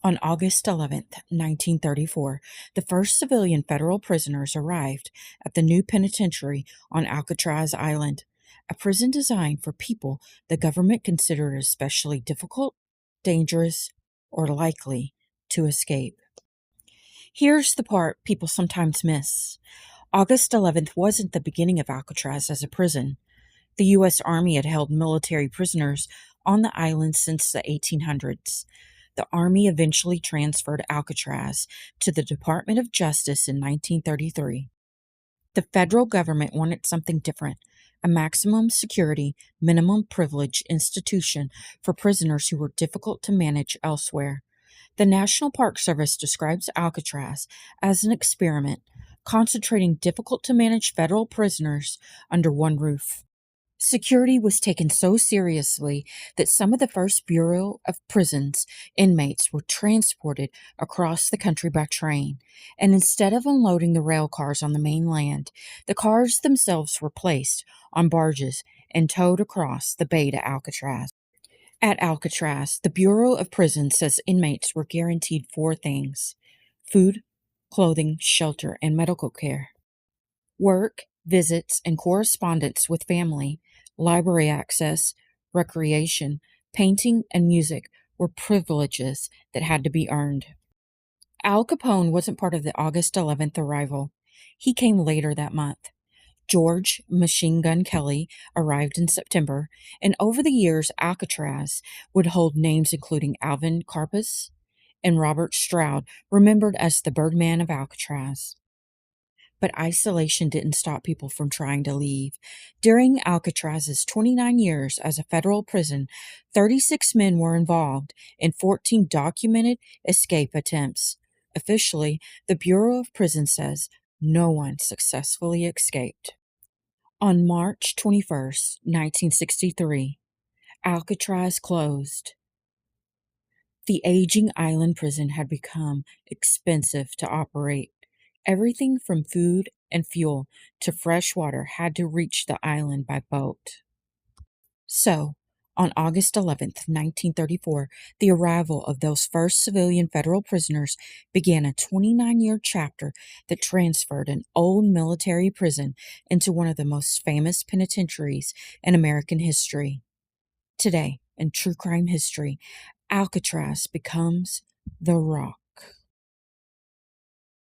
On August 11th, 1934, the first civilian federal prisoners arrived at the new penitentiary on Alcatraz Island, a prison designed for people the government considered especially difficult, dangerous, or likely to escape. Here's the part people sometimes miss. August 11th wasn't the beginning of Alcatraz as a prison. The U.S. Army had held military prisoners on the island since the 1800s. The Army eventually transferred Alcatraz to the Department of Justice in 1933. The federal government wanted something different, a maximum security, minimum privilege institution for prisoners who were difficult to manage elsewhere. The National Park Service describes Alcatraz as an experiment, concentrating difficult to manage federal prisoners under one roof. Security was taken so seriously that some of the first Bureau of Prisons inmates were transported across the country by train, and instead of unloading the rail cars on the mainland, the cars themselves were placed on barges and towed across the bay to Alcatraz. At Alcatraz, the Bureau of Prisons says inmates were guaranteed four things: food, clothing, shelter, and medical care. Work, visits, and correspondence with family, library access, recreation, painting, and music were privileges that had to be earned. Al Capone wasn't part of the August 11th arrival. He came later that month. George Machine Gun Kelly arrived in September, and over the years, Alcatraz would hold names including Alvin Karpis and Robert Stroud, remembered as the Birdman of Alcatraz. But isolation didn't stop people from trying to leave. During Alcatraz's 29 years as a federal prison, 36 men were involved in 14 documented escape attempts. Officially, the Bureau of Prisons says no one successfully escaped. On March 21st, 1963, Alcatraz closed. The aging island prison had become expensive to operate. Everything from food and fuel to fresh water had to reach the island by boat. So, on August 11th, 1934, the arrival of those first civilian federal prisoners began a 29-year chapter that transferred an old military prison into one of the most famous penitentiaries in American history. Today, in true crime history, Alcatraz becomes the Rock.